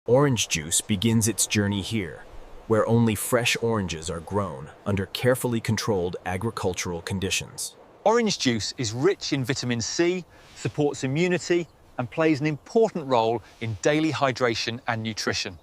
Orange juice begins its journey here, where only fresh oranges are grown under carefully controlled agricultural conditions. Orange juice is rich in vitamin C, supports immunity, and plays an important role in daily hydration and nutrition.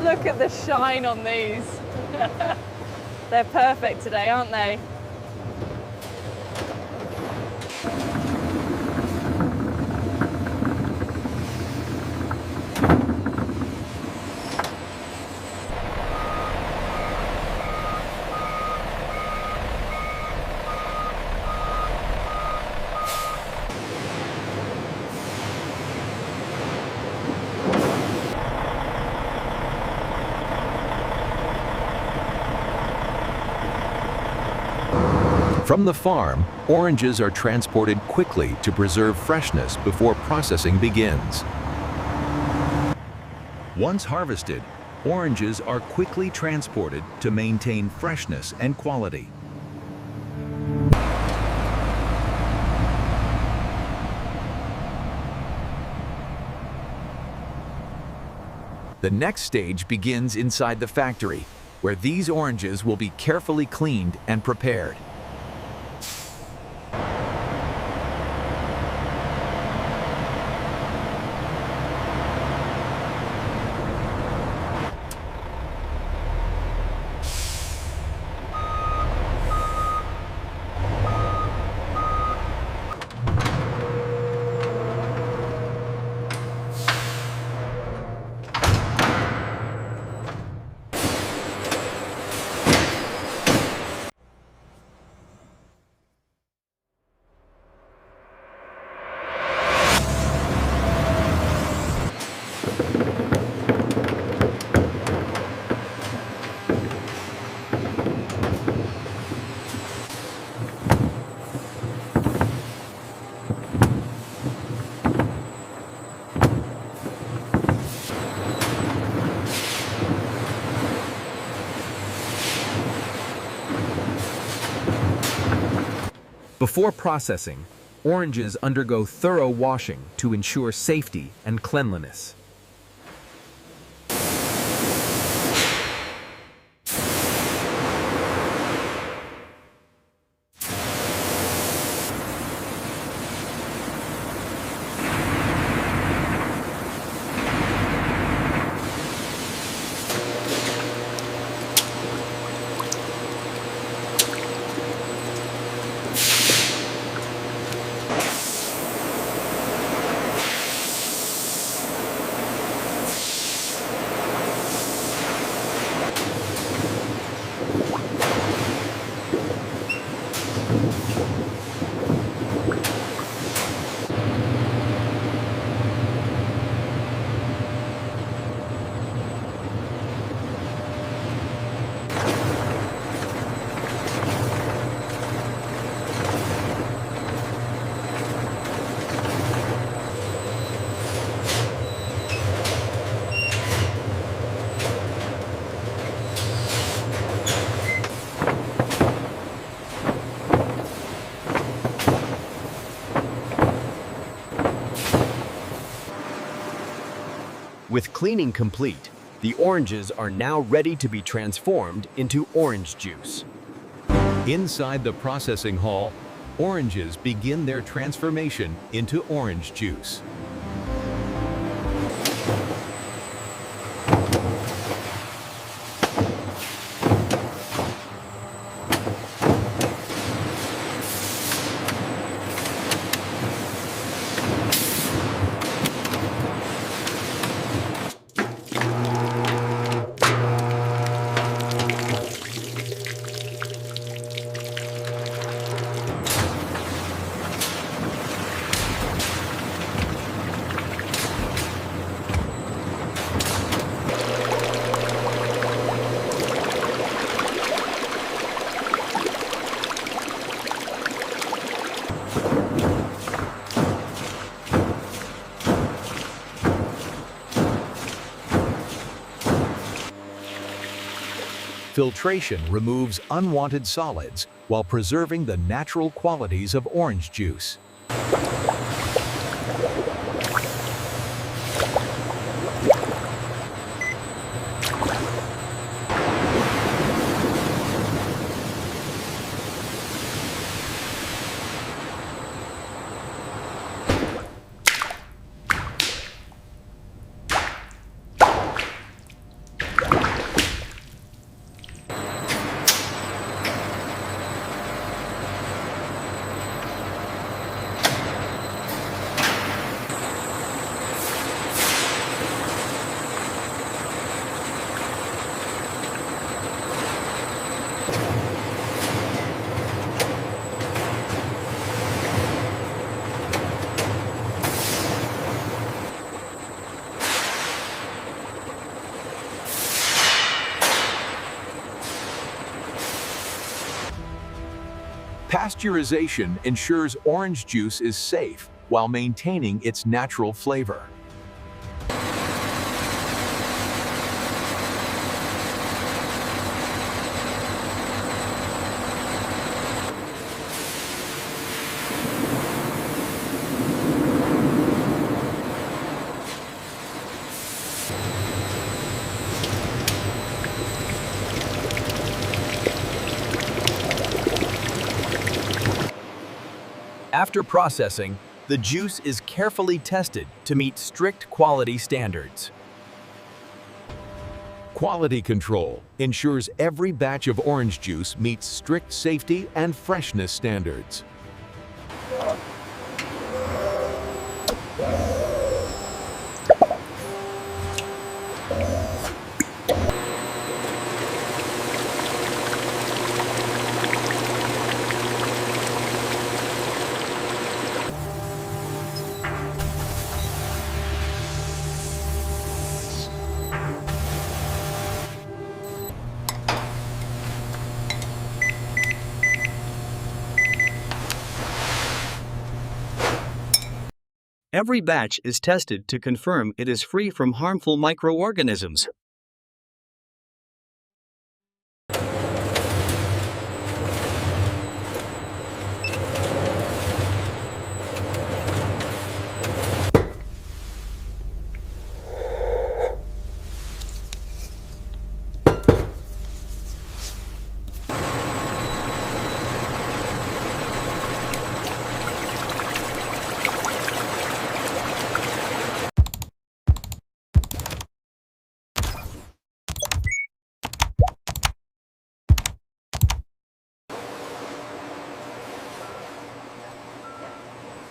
Look at the shine on these. They're perfect today, aren't they? From the farm, oranges are transported quickly to preserve freshness before processing begins. Once harvested, oranges are quickly transported to maintain freshness and quality. The next stage begins inside the factory, where these oranges will be carefully cleaned and prepared. Before processing, oranges undergo thorough washing to ensure safety and cleanliness. With cleaning complete, the oranges are now ready to be transformed into orange juice. Inside the processing hall, oranges begin their transformation into orange juice. Filtration removes unwanted solids while preserving the natural qualities of orange juice. Pasteurization ensures orange juice is safe while maintaining its natural flavor. After processing, the juice is carefully tested to meet strict quality standards. Quality control ensures every batch of orange juice meets strict safety and freshness standards. Every batch is tested to confirm it is free from harmful microorganisms.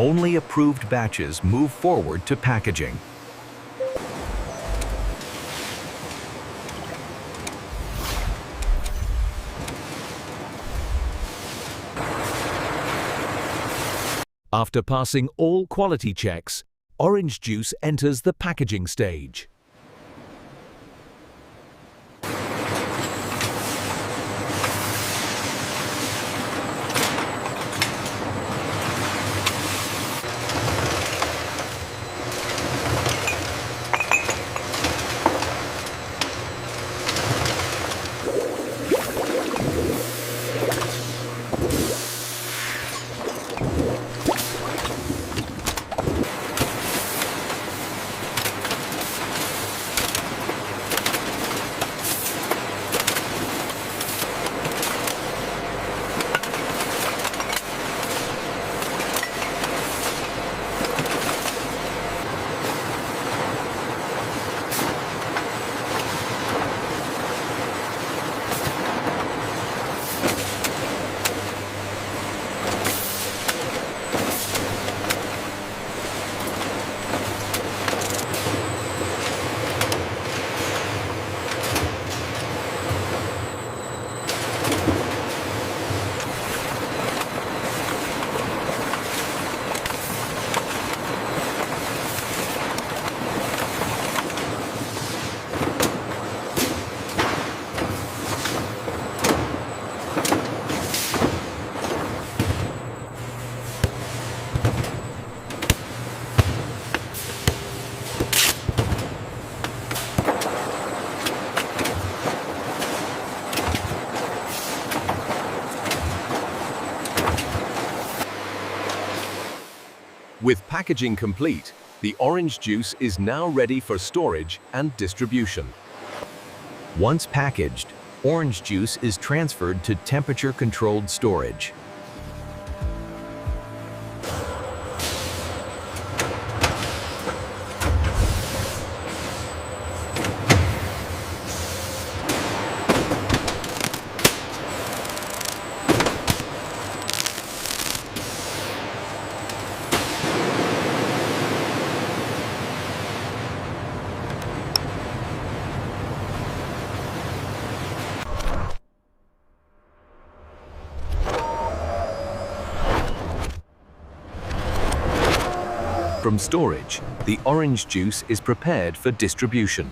Only approved batches move forward to packaging. After passing all quality checks, orange juice enters the packaging stage. With packaging complete, the orange juice is now ready for storage and distribution. Once packaged, orange juice is transferred to temperature-controlled storage. From storage, the orange juice is prepared for distribution.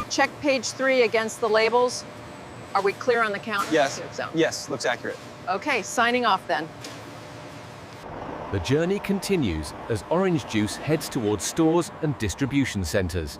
Check page 3 against the labels. Are we clear on the count? Yes. So. Yes, looks accurate. Okay, signing off then. The journey continues as orange juice heads towards stores and distribution centers.